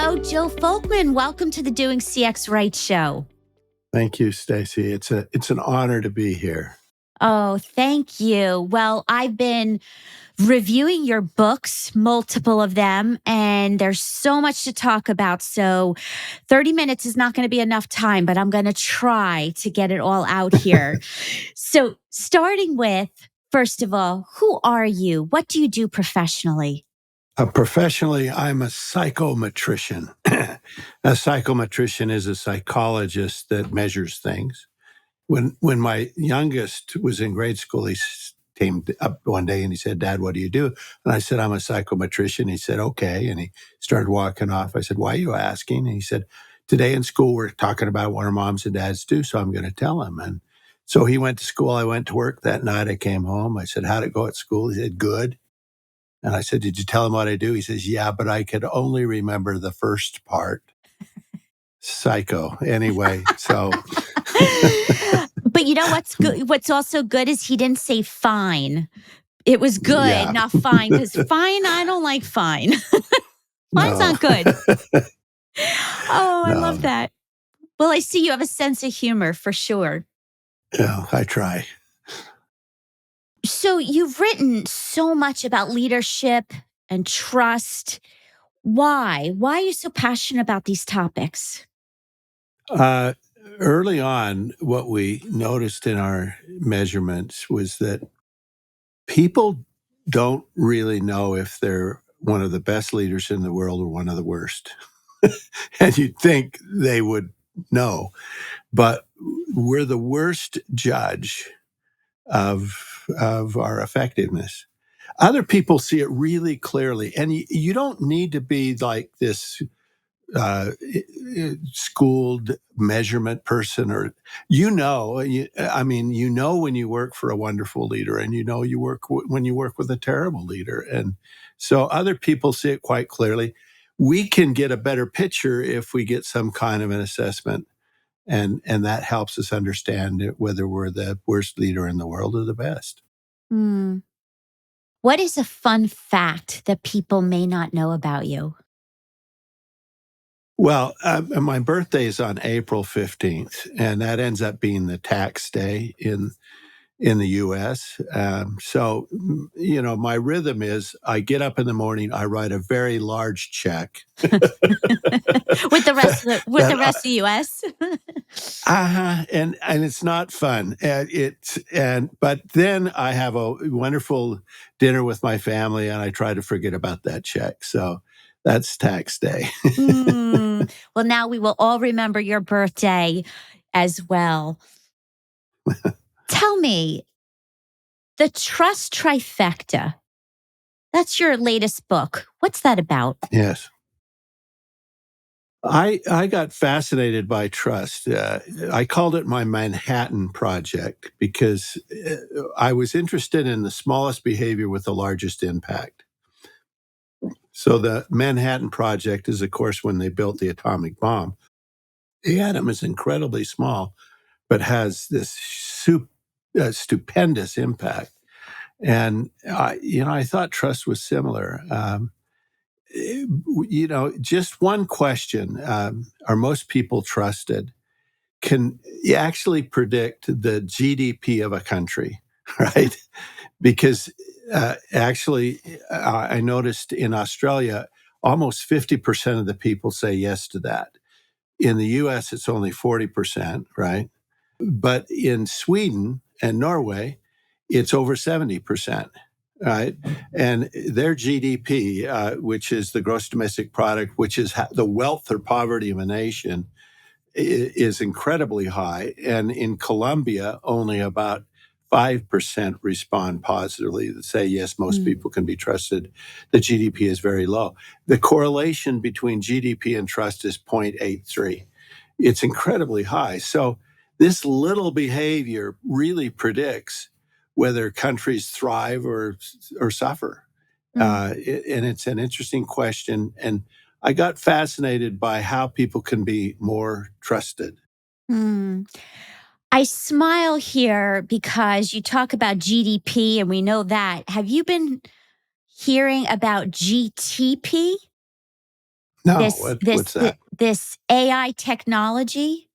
Hello, Joe Folkman. Welcome to the Doing CX Right show. Thank you, Stacy. It's an honor to be here. Oh, thank you. Well, I've been reviewing your books, multiple of them, and there's so much to talk about. So 30 minutes is not going to be enough time, but I'm going to try to get it all out here. So, starting with, first of all, who are you? What do you do professionally? Professionally, I'm a psychometrician. A psychometrician is a psychologist that measures things. When my youngest was in grade school, came up one day and he said, "Dad, what do you do?" And I said, "I'm a psychometrician." He said, "Okay." And he started walking off. I said, "Why are you asking?" And he said, "Today in school, we're talking about what our moms and dads do, so I'm going to tell him." And so he went to school. I went to work that night. I came home. I said, "How'd it go at school?" He said, "Good." And I said, "Did you tell him what I do?" He says, "Yeah, but I could only remember the first part." Psycho. Anyway, so. But you know what's good? What's also good is he didn't say fine. It was good, Yeah. not fine, because fine, I don't like fine. Fine's No. not good. Oh, I love No. that. Well, I see you have a sense of humor for sure. Yeah, I try. So you've written so much about leadership and trust. Why? Why are you so passionate about these topics? Uh, Early on, what we noticed in our measurements was that people don't really know if they're one of the best leaders in the world or one of the worst. And you'd think they would know, but we're the worst judge of our effectiveness. Other people see it really clearly, and you don't need to be like this uh, schooled measurement person, or I mean, when you work for a wonderful leader, and when you work with a terrible leader, and so other people see it quite clearly. We can get a better picture if we get some kind of an assessment, and that helps us understand whether we're the worst leader in the world or the best. Hmm. What is a fun fact that people may not know about you? Well, my birthday is on April 15th, and that ends up being the tax day in the U.S. My rhythm is I get up in the morning, I write a very large check. With the rest of that the US? and it's not fun. But then I have a wonderful dinner with my family, and I try to forget about that check. So that's tax day. Well, now we will all remember your birthday as well. Tell me, the Trust Trifecta, that's your latest book. What's that about? Yes. I got fascinated by trust. I called it my Manhattan Project because I was interested in the smallest behavior with the largest impact. So the Manhattan Project is, of course, when they built the atomic bomb. The atom is incredibly small, but has this stupendous impact. And I thought trust was similar. Just one question: are most people trusted? Can you actually predict the GDP of a country, right? Because I noticed in Australia, almost 50% of the people say yes to that. In the US, it's only 40%, right? But in Sweden and Norway, it's over 70%, right? And their GDP, which is the gross domestic product, which is the wealth or poverty of a nation, is incredibly high. And in Colombia, only about 5% respond positively that say, yes, most people can be trusted. The GDP is very low. The correlation between GDP and trust is 0.83. It's incredibly high. So this little behavior really predicts whether countries thrive or suffer. And it's an interesting question. And I got fascinated by how people can be more trusted. Mm. I smile here because you talk about GDP and we know that. Have you been hearing about GTP? No, This what's this th that? this AI technology.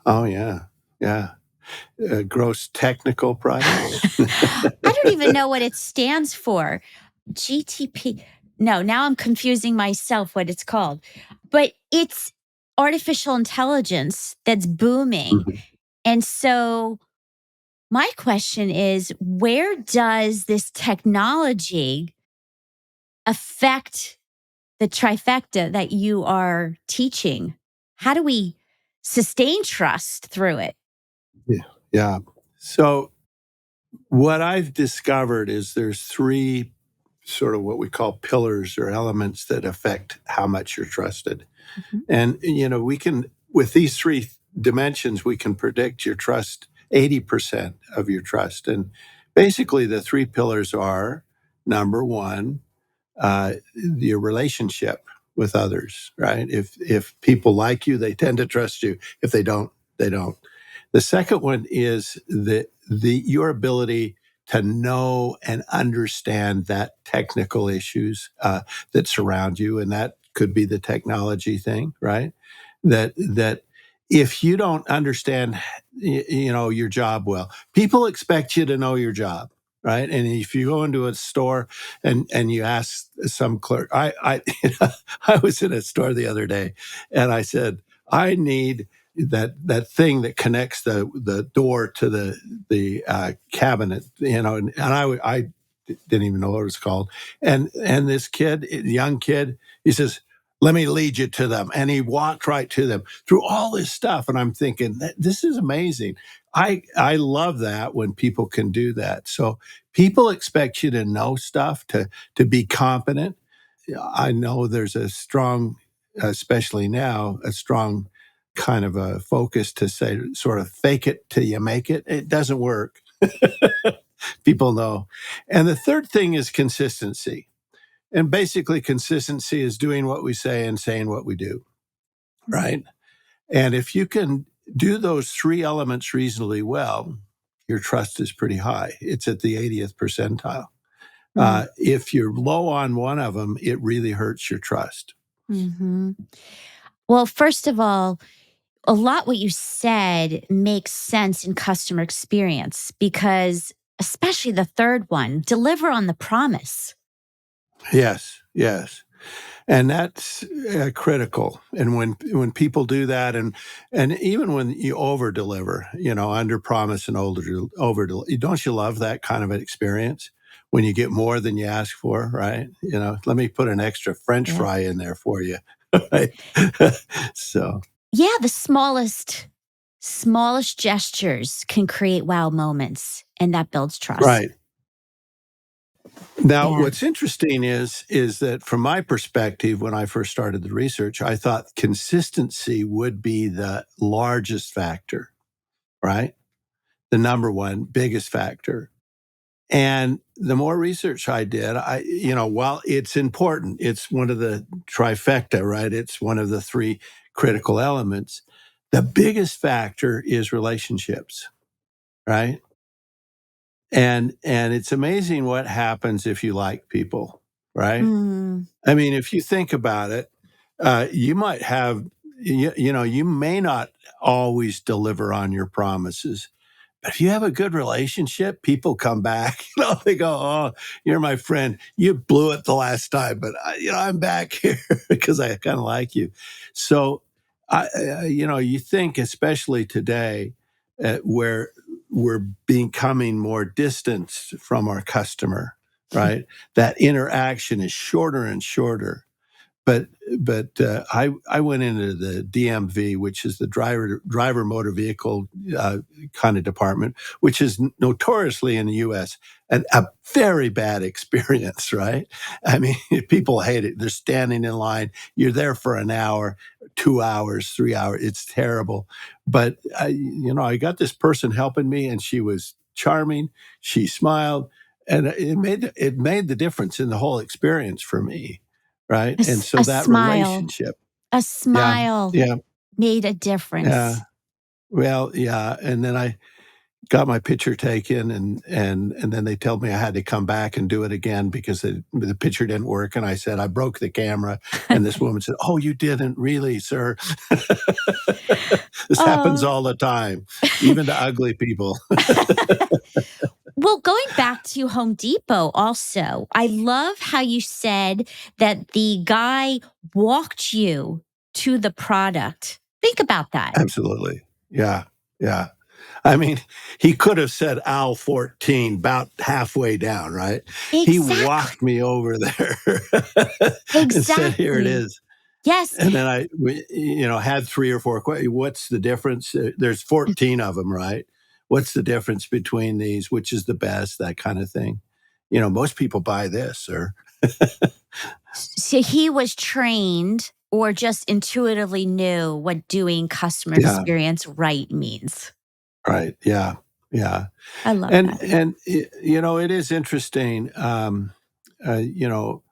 Oh, yeah. Yeah. Gross technical project? I don't even know what it stands for. GTP. No, now I'm confusing myself what it's called. But it's artificial intelligence that's booming. Mhm. And so my question is, where does this technology affect the trifecta that you are teaching? How do we sustain trust through it? Yeah. Yeah. So what I've discovered is there's three sort of what we call pillars or elements that affect how much you're trusted. Mhm. And, we can, with these three dimensions, we can predict your trust, 80% of your trust. And basically, the three pillars are number one, your relationship with others, right? If people like you, they tend to trust you. If they don't, they don't. The second one is the your ability to know and understand that technical issues that surround you, and that could be the technology thing, right? That if you don't understand, your job well, people expect you to know your job, right? And if you go into a store and you ask some clerk, I was in a store the other day, and I said, I need that thing that connects the door to the cabinet, and I didn't even know what it was called, and this kid, young kid, he says, "Let me lead you to them," and he walked right to them through all this stuff, and I'm thinking, this is amazing. I love that when people can do that. So people expect you to know stuff, to be competent. I know there's a strong, especially now, a strong kind of a focus to say, sort of fake it till you make it. It doesn't work. People know. And the third thing is consistency. And basically, consistency is doing what we say and saying what we do, right? And if you can do those three elements reasonably well, your trust is pretty high. It's at the 80th percentile. Mm. If you're low on one of them, it really hurts your trust. Mhm. Well, first of all, a lot what you said makes sense in customer experience because, especially the third one, deliver on the promise. Yes, yes. And that's critical. And when people do that, and even when you over deliver, under promise and over, don't you love that kind of an experience when you get more than you ask for, right? Let me put an extra French Yeah. fry in there for you, right? So Yeah, the smallest gestures can create wow moments and that builds trust. right. Now, Yeah. what's interesting is that from my perspective, when I first started the research, I thought consistency would be the largest factor, right? The number one biggest factor. And the more research I did, while it's important, it's one of the trifecta, right? It's one of the three critical elements. The biggest factor is relationships, right? And it's amazing what happens if you like people, right? Mm. I mean, if you think about it, you might have, you may not always deliver on your promises. But if you have a good relationship, people come back. They go, "Oh, you're my friend. You blew it the last time, but I'm back here because I kind of like you." So, you think, especially today, where we're becoming more distanced from our customer, right? That interaction is shorter and shorter. But I went into the DMV, which is the driver motor vehicle kind of department, which is notoriously in the U.S. and a very bad experience, right? I mean, people hate it. They're standing in line. You're there for an hour, 2 hours, 3 hours. It's terrible. But I got this person helping me, and she was charming. She smiled, and it made the difference in the whole experience for me, right? And so A that smile, relationship, a yeah, smile yeah, made a yeah. difference. Well, yeah. And then I got my picture taken, and then they told me I had to come back and do it again because the picture didn't work, and I said, "I broke the camera," and this woman said, "Oh, you didn't really, sir." This happens Oh. all the time, even to ugly people. Well, going back to Home Depot also, I love how you said that the guy walked you to the product. Think about that. Absolutely. Yeah, yeah. I mean, he could have said aisle 14 about halfway down, right? He Exactly. walked me over there and said, "Here it Exactly. is." Yes. And then had 3 or 4 questions. What's the difference? There's 14 of them, right? What's the difference between these? Which is the best? That kind of thing. Most people buy this, or So he was trained or just intuitively knew what doing customer yeah, experience right means. right, yeah, yeah. I love And that. it is interesting. You know,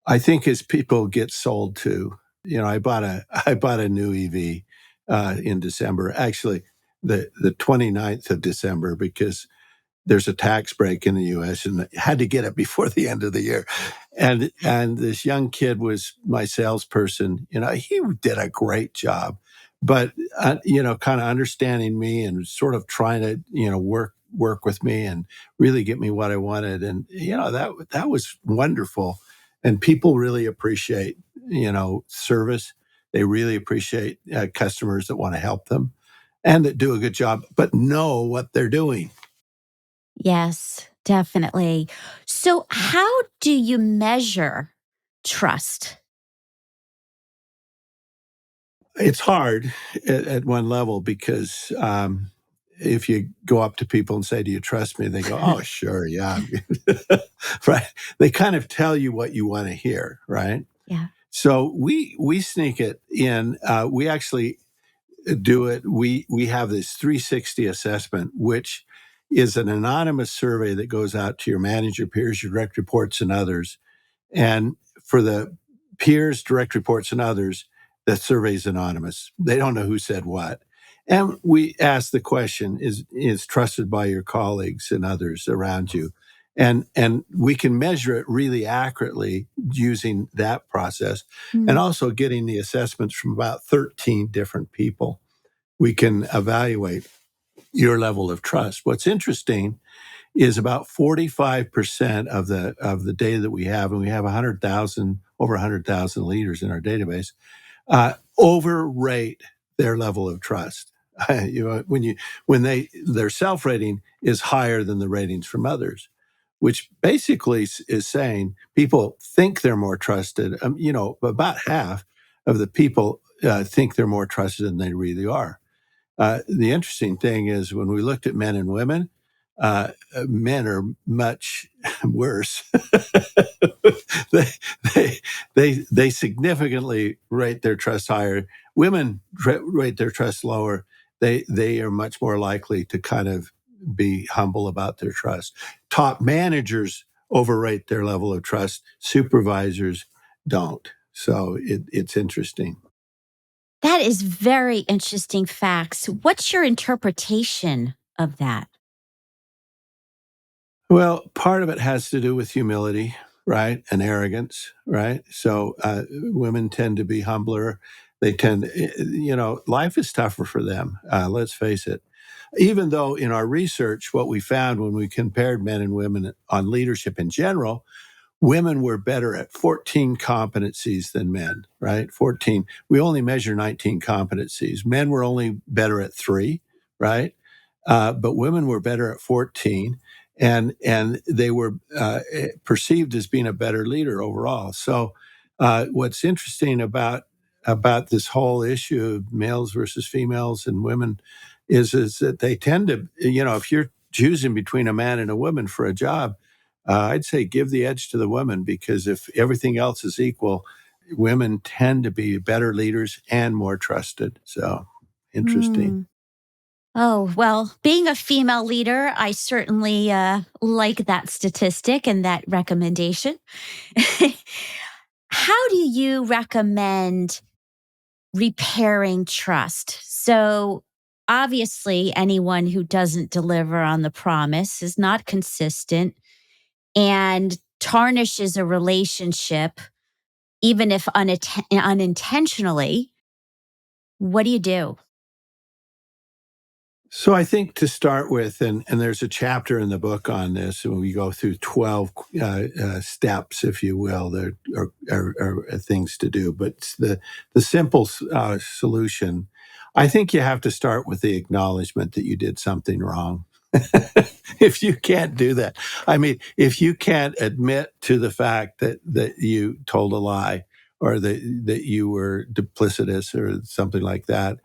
I think as people get sold to, I bought a new EV in December. Actually, the 29th of December, because there's a tax break in the US and I had to get it before the end of the year. And this young kid was my salesperson. He did a great job, but kind of understanding me and sort of trying to, work with me and really get me what I wanted. And that was wonderful. And people really appreciate, service. They really appreciate customers that want to help them and that do a good job, but know what they're doing. Yes, definitely. So, how do you measure trust? It's hard at one level because, if you go up to people and say, "Do you trust me?" They go, "Oh, sure, yeah." Right? They kind of tell you what you wanna hear, right? Yeah. So we sneak it in. We actually do it. We have this 360 assessment, which is an anonymous survey that goes out to your manager, peers, your direct reports, and others. And for the peers, direct reports, and others, the survey's anonymous. They don't know who said what. And we ask the question, is trusted by your colleagues and others around you? And we can measure it really accurately using that process and Mm. also getting the assessments from about 13 different people. We can evaluate your level of trust. What's interesting is about 45% of the data that we have, and we have 100,000, over 100,000 leaders in our database, overrate their level of trust. Their self rating is higher than the ratings from others, which basically is saying people think they're more trusted. About half of the people think they're more trusted than they really are. The interesting thing is when we looked at men and women, men are much worse. they, they significantly rate their trust higher. Women rate their trust lower. They are much more likely to kind of be humble about their trust. Top managers overrate their level of trust. Supervisors don't. So it's interesting. That is very interesting facts. What's your interpretation of that? Well, part of it has to do with humility, right? And arrogance, right? So women tend to be humbler. They tend, life is tougher for them. Let's face it. Even though in our research, what we found when we compared men and women on leadership in general, women were better at 14 competencies than men, right? 14. We only measure 19 competencies. Men were only better at 3, right? But women were better at 14, and they were perceived as being a better leader overall. So, what's interesting about this whole issue of males versus females and women is that they tend to, if you're choosing between a man and a woman for a job, I'd say give the edge to the women, because if everything else is equal, women tend to be better leaders and more trusted. So interesting. Hmm. Oh, well, being a female leader, I certainly like that statistic and that recommendation. How do you recommend repairing trust? So, obviously, anyone who doesn't deliver on the promise is not consistent and tarnishes a relationship, even if unintentionally. What do you do? So I think to start with, and there's a chapter in the book on this, and we go through 12 steps, if you will, there are things to do. But the simple solution, I think you have to start with the acknowledgement that you did something wrong. If you can't do that, I mean, if you can't admit to the fact that you told a lie or that you were duplicitous or something like that,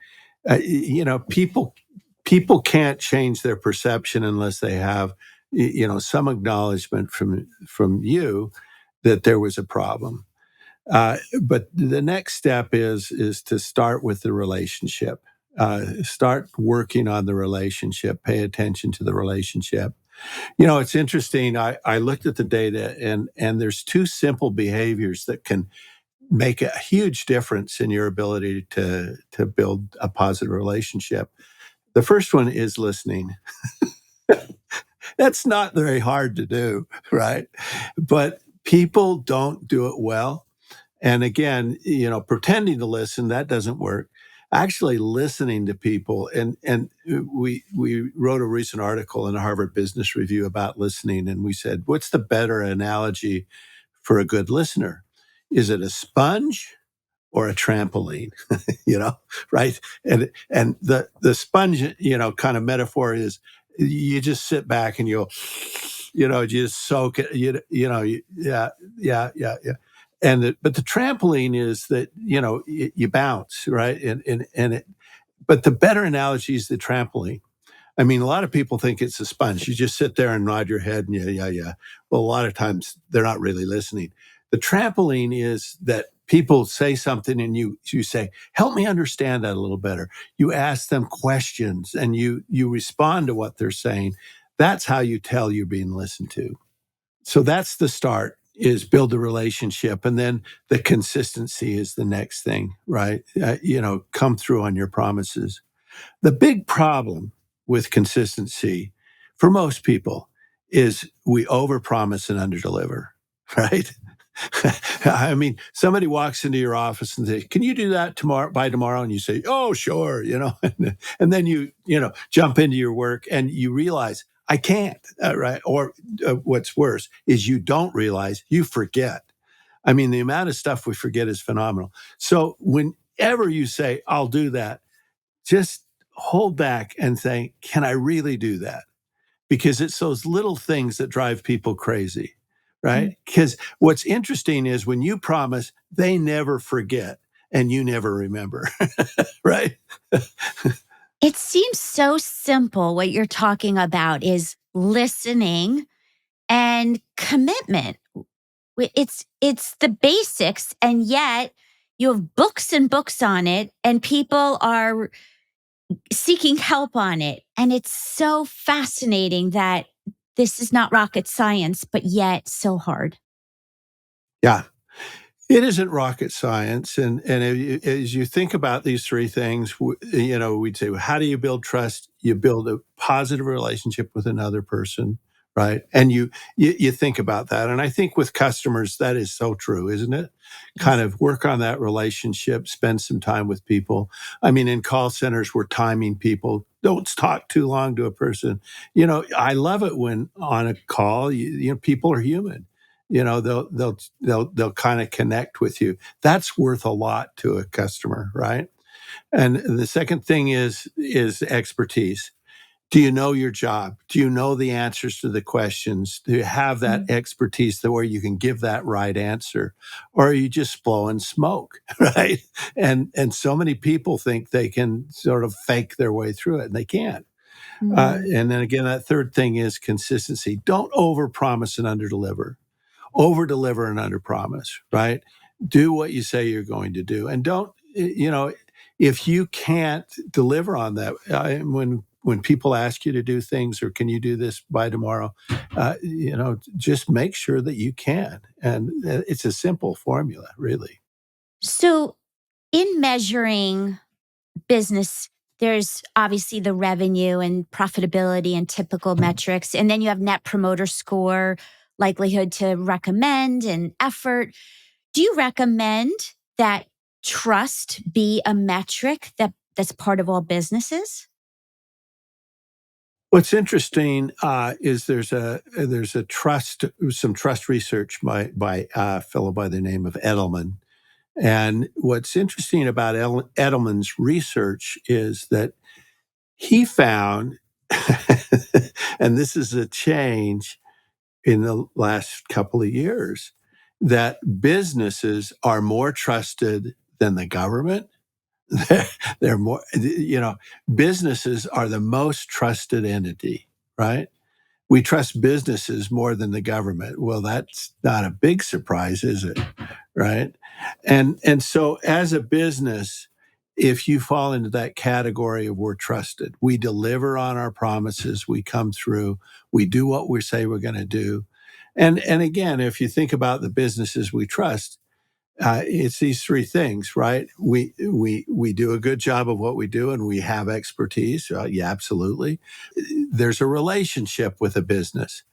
people can't change their perception unless they have some acknowledgement from you that there was a problem. But the next step is to start with the relationship. Start working on the relationship. Pay attention to the relationship. It's interesting. I looked at the data, and there's two simple behaviors that can make a huge difference in your ability to build a positive relationship. The first one is listening. That's not very hard to do, right? But people don't do it well. And again, pretending to listen, that doesn't work. Actually listening to people. And we wrote a recent article in the Harvard Business Review about listening, and we said, what's the better analogy for a good listener? Is it a sponge or a trampoline? you know, right? And the sponge, kind of metaphor is you just sit back and you just soak it. Yeah, yeah. But the trampoline is that you bounce, right? But the better analogy is the trampoline. I mean, a lot of people think it's a sponge. You just sit there and nod your head and yeah. Well, a lot of times they're not really listening. The trampoline is that people say something and you say, help me understand that a little better. You ask them questions and you respond to what they're saying. That's how you tell you're being listened to. So that's the start, is build a relationship. And then the consistency is the next thing, right? Come through on your promises. The big problem with consistency for most people is we overpromise and underdeliver, right? I mean, somebody walks into your office and says, "Can you do that by tomorrow?" And you say, "Oh, sure," and then jump into your work and you realize I can't, right? Or what's worse is you don't realize, you forget. I mean, the amount of stuff we forget is phenomenal. So whenever you say, "I'll do that," just hold back and think, can I really do that? Because it's those little things that drive people crazy, Mm. right? Because what's interesting is when you promise, they never forget and you never remember, right? It seems so simple. What you're talking about is listening and commitment. It's the basics, and yet you have books and books on it, and people are seeking help on it. And it's so fascinating that this is not rocket science, but yet so hard. Yeah. It isn't rocket science, and as you think about these three things, we'd say, well, how do you build trust? You build a positive relationship with another person, right? And you think about that, and I think with customers that is so true, isn't it? Kind Yes. of work on that relationship, spend some time with people. I mean, in call centers, we're timing people. Don't talk too long to a person. I love it when on a call, people are human. They'll kind of connect with you. That's worth a lot to a customer, right? And the second thing is expertise. Do you know your job? Do you know the answers to the questions? Do you have that Mm. expertise that where you can give that right answer? Or are you just blowing smoke, right? And so many people think they can sort of fake their way through it, and they can't. Mm. And then again, that third thing is consistency. Don't overpromise and underdeliver. Over deliver and under promise, right? Do what you say you're going to do. And don't, if you can't deliver on that, when people ask you to do things or can you do this by tomorrow, just make sure that you can. And it's a simple formula, really. So, in measuring business There's obviously the revenue and profitability and typical metrics. And then you have net promoter score, likelihood to recommend, and effort. Do you recommend that trust be a metric that's part of all businesses? What's interesting is there's some trust research by a fellow by the name of Edelman. And what's interesting about Edelman's research is that he found, and this is a change in the last couple of years, that businesses are more trusted than the government. They're more, businesses are the most trusted entity, right? We trust businesses more than the government. Well, that's not a big surprise, is it? Right? And so as a business, if you fall into that category of we're trusted, we deliver on our promises, we come through, we do what we say we're going to do. And again, if you think about the businesses we trust, it's these three things, right? We do a good job of what we do, and we have expertise. Yeah, absolutely. There's a relationship with a business.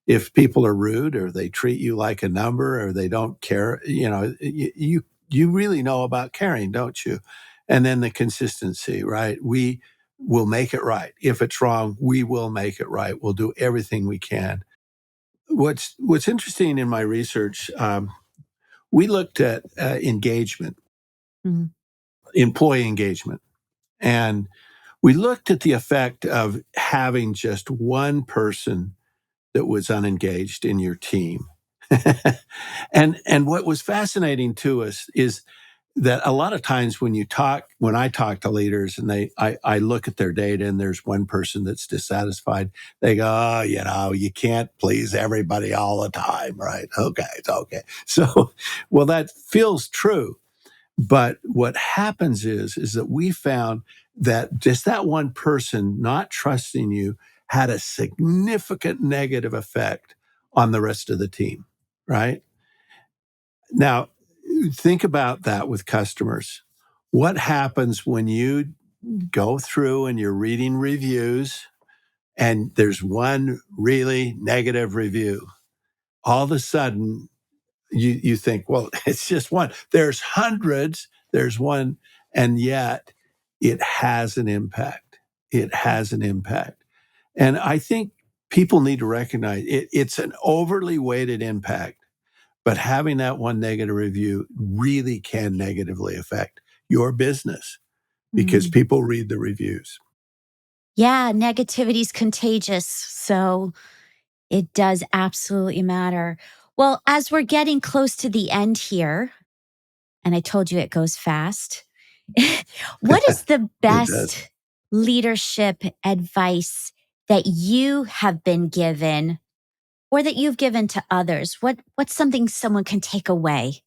If people are rude, or they treat you like a number, or they don't care, you really know about caring, don't you? And then the consistency, right? We will make it right. If it's wrong, we will make it right. We'll do everything we can. What's interesting in my research, we looked at engagement, Mhm. employee engagement, and we looked at the effect of having just one person that was unengaged in your team. And what was fascinating to us is that a lot of times when I talk to leaders and I look at their data and there's one person that's dissatisfied, they go, oh, you can't please everybody all the time, right? Okay, it's okay. So, well, that feels true. But what happens is that we found that just that one person not trusting you had a significant negative effect on the rest of the team, right? Now, think about that with customers. What happens when you go through and you're reading reviews and there's one really negative review? All of a sudden, you think, well, it's just one. There's hundreds, there's one, and yet it has an impact. It has an impact. And I think people need to recognize it's an overly weighted impact, but having that one negative review really can negatively affect your business because Mm. people read the reviews. Yeah, negativity is contagious. So it does absolutely matter. Well, as we're getting close to the end here, and I told you it goes fast, what is the It does. best leadership advice that you have been given or that you've given to others? What's something someone can take away?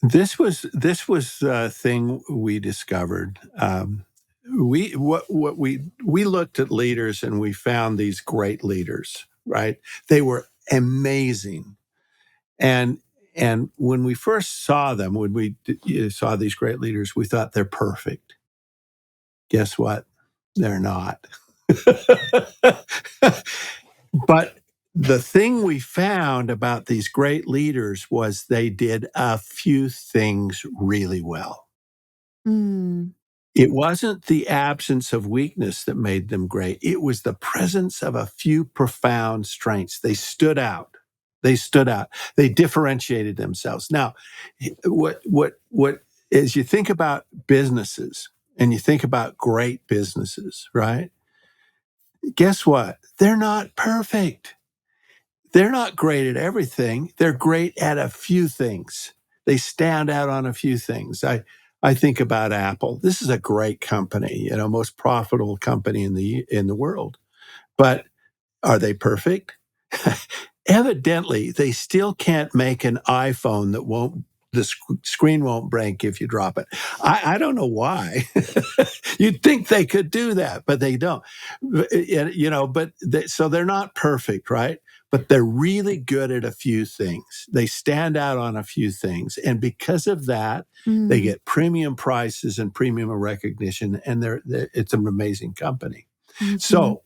This was a thing we discovered. We looked at leaders and we found these great leaders. Right? They were amazing, and and when we first saw them, when saw these great leaders, we thought they're perfect. Guess what? They're not. But the thing we found about these great leaders was they did a few things really well. Mm, It wasn't the absence of weakness that made them great. It was the presence of a few profound strengths. They stood out. They stood out. They differentiated themselves. Now, as you think about businesses and you think about great businesses, right? Guess what? They're not perfect. They're not great at everything. They're great at a few things. They stand out on a few things. I think about Apple. This is a great company, most profitable company in the world. But are they perfect? Evidently, they still can't make an iPhone that won't the screen won't break if you drop it. I don't know why. You'd think they could do that, but they don't. So they're not perfect, right? but they're really good at a few things. They stand out on a few things. And because of that, they Mm, get premium prices and premium recognition, and it's an amazing company. mhm, So,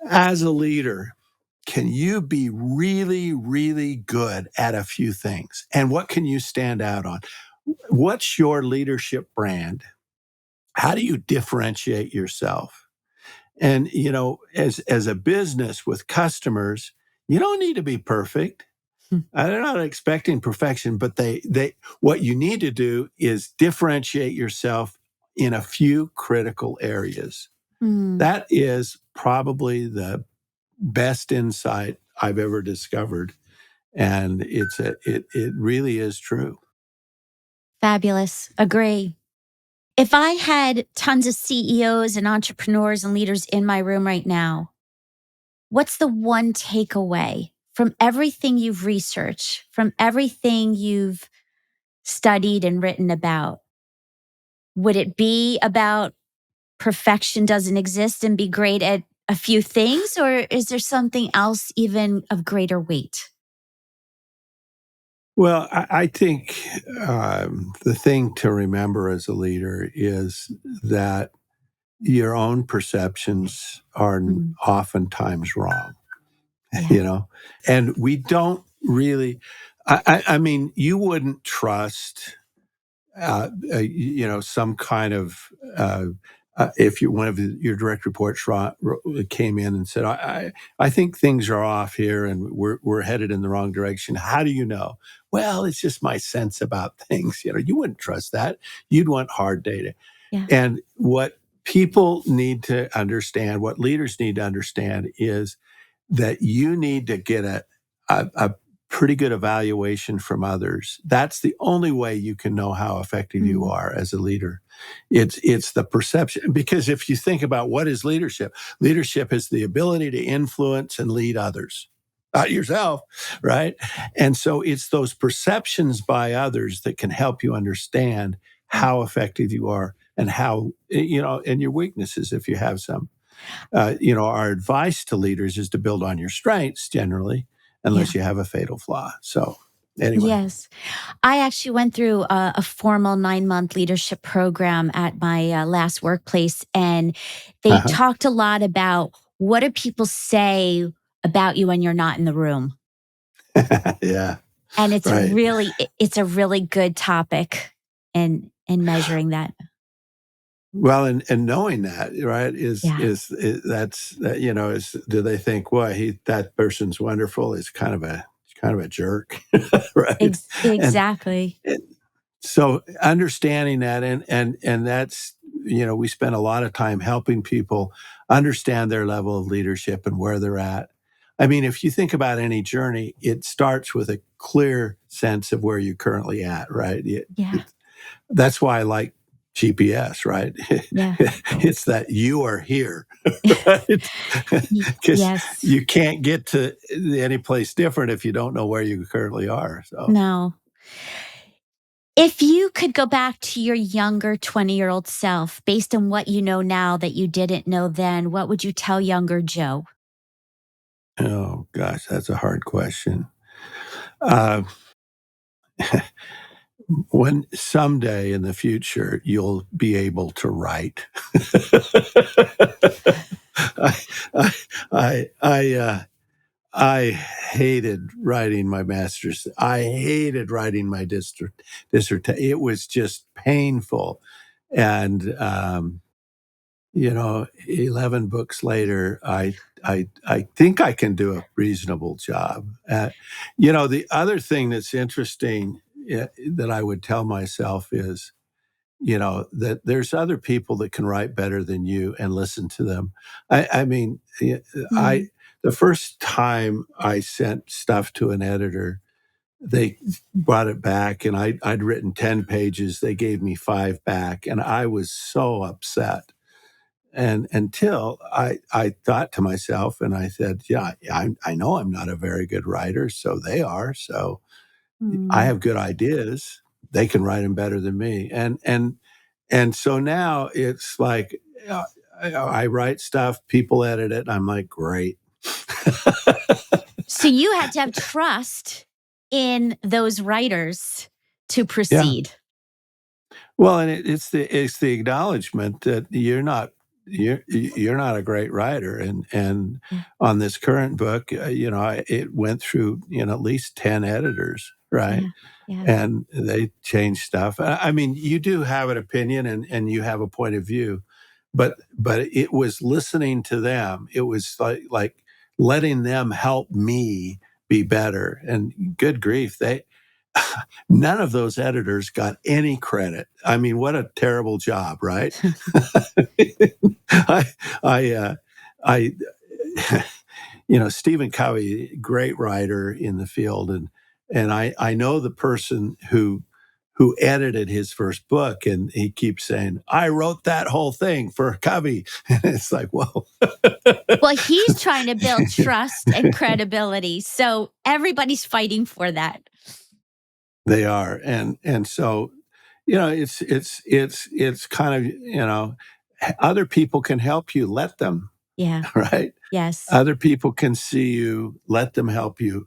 as a leader, can you be really, really good at a few things? And what can you stand out on? What's your leadership brand? How do you differentiate yourself? And as a business with customers, you don't need to be perfect. mm, They're not expecting perfection, but they what you need to do is differentiate yourself in a few critical areas. mm. That is probably the best insight I've ever discovered, and it really is true. Fabulous. Agree. If I had tons of CEOs and entrepreneurs and leaders in my room right now, what's the one takeaway from everything you've researched, from everything you've studied and written about? Would it be about perfection doesn't exist and be great at a few things, or is there something else even of greater weight? Well, I think the thing to remember as a leader is that your own perceptions are Mm, oftentimes wrong, yeah. you know, and we don't really. I mean, you wouldn't trust some kind of if one of your direct reports came in and said, I think things are off here and we're headed in the wrong direction. How do you know? Well, it's just my sense about things. You wouldn't trust that. You'd want hard data. Yeah. And what people need to understand, what leaders need to understand is that you need to get a pretty good evaluation from others. That's the only way you can know how effective you Mm, are as a leader. It's the perception. Because if you think about what is leadership, leadership is the ability to influence and lead others. Not yourself, right? And so it's those perceptions by others that can help you understand mm, how effective you are and and your weaknesses if you have some. Our advice to leaders is to build on your strengths generally, yeah. unless you have a fatal flaw. So, anyway, Yes. I actually went through a formal 9-month leadership program at my last workplace, and they uh-huh. talked a lot about what do people say about you when you're not in the room. Yeah, And right. it's a really good topic in measuring that. Well, and knowing that, right, Yeah. that's is do they think, well, that person's wonderful? Is kind of a jerk, right? And, Exactly. and so understanding that and that's we spend a lot of time helping people understand their level of leadership and where they're at. I mean, if you think about any journey, it starts with a clear sense of where you're currently at, right? Yeah. That's why I like GPS, right? Yeah. It's that you are here, right? Because Yes. you can't get to any place different if you don't know where you currently are. So, No. If you could go back to your younger 20-year-old self based on what you know now that you didn't know then, what would you tell younger Joe? oh gosh, that's a hard question. Uh, when someday in the future you'll be able to write. I, I, I hated writing my master's. I hated writing my dissertation. It was just painful. And, 11 books later, I think I can do a reasonable job. The other thing that's interesting that I would tell myself is, that there's other people that can write better than you and listen to them. I mean, I Mm, the first time I sent stuff to an editor, they brought it back and I'd written 10 pages. They gave me 5 back and I was so upset. And until I thought to myself and I said, yeah, I know I'm not a very good writer. So they are. So I mm. have good ideas. They can write them better than me. And so now it's like I write stuff, people edit it, and I'm like, great. So you had to have trust in those writers to Yeah. proceed. Well, and it's the acknowledgement that you're not a great writer, and Yeah, on this current book, it went through at least 10 editors, right? yeah, yeah, And they changed stuff. I mean, you do have an opinion and you have a point of view, but it was listening to them. It was like letting them help me be better. And good grief, they none of those editors got any credit. I mean, what a terrible job, right? I, I, I, Stephen Covey, great writer in the field, and I know the person who edited his first book, and he keeps saying, "I wrote that whole thing for Covey," and it's like, whoa. well, he's trying to build trust and credibility, so everybody's fighting for that. They are, and so it's kind of other people can help you, let them, Yeah, right? yes. Other people can see you, let them help you.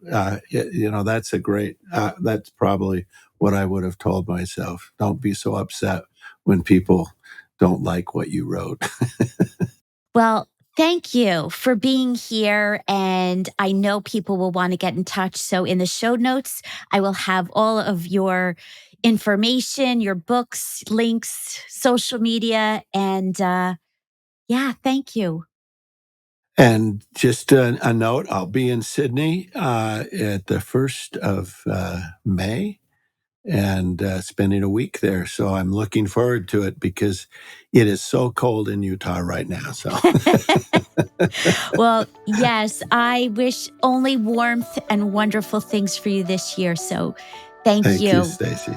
That's probably what I would have told myself. Don't be so upset when people don't like what you wrote. Well, thank you for being here. And I know people will want to get in touch. So, in the show notes, I will have all of your information, your books, links, social media. And yeah, thank you. And just a note, I'll be in Sydney at the 1st of May and spending a week there. So I'm looking forward to it because it is so cold in Utah right now. So Well, yes, I wish only warmth and wonderful things for you this year. So, thank thank you, you. Stacy.